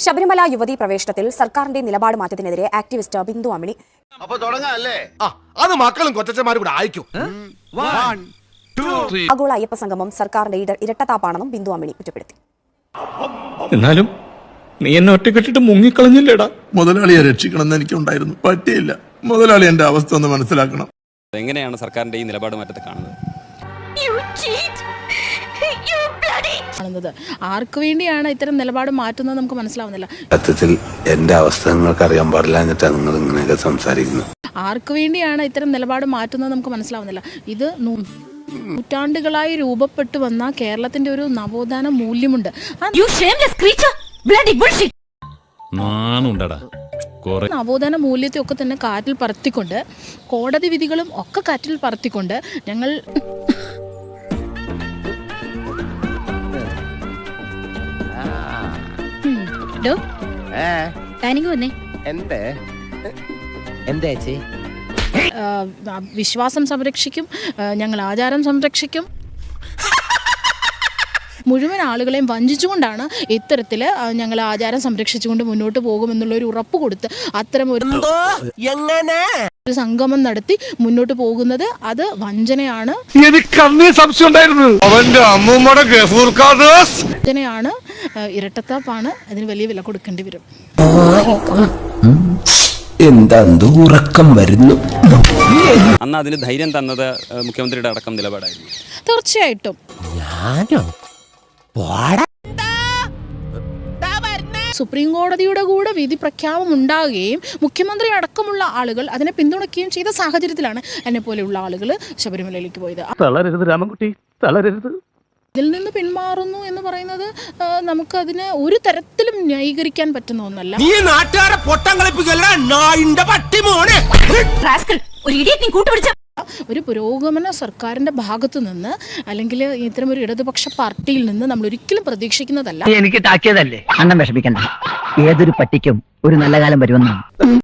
ശബരിമല യുവതീ പ്രവേശനത്തിൽ സർക്കാരിന്റെ നിലപാട് മാറ്റത്തിനെതിരെ ആക്ടിവിസ്റ്റ് ബിന്ദു അമ്മിണി. അത് മക്കളും കൊച്ചന്മാരും കൂടെ അയക്കും. ആഗോള അയ്യപ്പ സംഗമം സർക്കാരിന്റെ ഇരട്ടത്താപ്പാണെന്നും ബിന്ദു അമ്മിണി കുറ്റപ്പെടുത്തി. എന്നാലും നീ എന്നെ ഒറ്റക്കെട്ടിട്ട് മുങ്ങിക്കളഞ്ഞില്ലേടാ. മുതലാളിയെ രക്ഷിക്കണമെന്ന് എനിക്കുണ്ടായിരുന്നു, പറ്റിയില്ല. മുതലാളി എന്റെ അവസ്ഥ ഒന്ന് മനസ്സിലാക്കണം. എങ്ങനെയാണ് സർക്കാരിന്റെ ഈ നിലപാട് മാറ്റത്തെ കാണുന്നത്? ആർക്ക് വേണ്ടിയാണ് ഇത്തരം നിലപാട് മാറ്റുന്നത് നമുക്ക് മനസ്സിലാവുന്നില്ല. സത്യത്തിൽ എന്റെ അവസ്ഥ നിങ്ങൾക്ക് അറിയാൻ പാടില്ല എന്നിട്ടാണ് നിങ്ങൾ ഇങ്ങനെയൊക്കെ സംസാരിക്കുന്നത്. ആർക്ക് വേണ്ടിയാണ് ഇത്തരം നിലപാട് മാറ്റുന്നത് നമുക്ക് മനസ്സിലാവുന്നില്ല. ഇത് നൂറ്റാണ്ടുകളായി രൂപപ്പെട്ടു വന്ന കേരളത്തിന്റെ ഒരു നവോത്ഥാന മൂല്യമുണ്ട്. നവോത്ഥാന മൂല്യത്തെ ഒക്കെ തന്നെ കാറ്റിൽ പറത്തിക്കൊണ്ട്, കോടതി വിധികളും ഒക്കെ കാറ്റിൽ പറത്തിക്കൊണ്ട് ഞങ്ങൾ വിശ്വാസം സംരക്ഷിക്കും, ഞങ്ങൾ ആചാരം സംരക്ഷിക്കും. മുഴുവൻ ആളുകളെയും വഞ്ചിച്ചുകൊണ്ടാണ് ഇത്തരത്തിൽ ഞങ്ങൾ ആചാരം സംരക്ഷിച്ചുകൊണ്ട് മുന്നോട്ട് പോകുമെന്നുള്ളൊരു ഉറപ്പ് കൊടുത്ത് അത്തരം ഒരു സംഗമം നടത്തി മുന്നോട്ട് പോകുന്നത് അത് വഞ്ചനയാണ്. വഞ്ചനയാണ്, ഇരട്ടത്താപ്പാണ്. അതിന് വലിയ വില കൊടുക്കേണ്ടി വരും. എന്താ ഉറക്കം വരുന്നു. അന്ന് അതിന് ധൈര്യം തന്നത് മുഖ്യമന്ത്രിയുടെ അടക്കം നിലപാടായിരുന്നു. തീർച്ചയായിട്ടും സുപ്രീം കോടതിയുടെ കൂടെ വിധി പ്രഖ്യാപനം ഉണ്ടാകുകയും മുഖ്യമന്ത്രി അടക്കമുള്ള ആളുകൾ അതിനെ പിന്തുണയ്ക്കുകയും ചെയ്ത സാഹചര്യത്തിലാണ് എന്നെ പോലെയുള്ള ആളുകൾ ശബരിമലയിലേക്ക് പോയത്. തളരരുത് രാമൻകുട്ടി, തളരരുത്. ഇതിൽ നിന്ന് പിന്മാറുന്നു എന്ന് പറയുന്നത് നമുക്ക് അതിന് ഒരു തരത്തിലും ന്യായീകരിക്കാൻ പറ്റുന്ന ഒന്നല്ല. ഒരു പുരോഗമന സർക്കാരിന്റെ ഭാഗത്തു നിന്ന് അല്ലെങ്കിൽ ഇത്തരം ഒരു ഇടതുപക്ഷ പാർട്ടിയിൽ നിന്ന് നമ്മൾ ഒരിക്കലും പ്രതീക്ഷിക്കുന്നതല്ല. എനിക്ക് താക്കിയതല്ലേ, അണ്ണം വിഷമിക്കണ്ട. ഏതൊരു പട്ടിക്കും ഒരു നല്ല കാലം വരുമെന്നാണ്.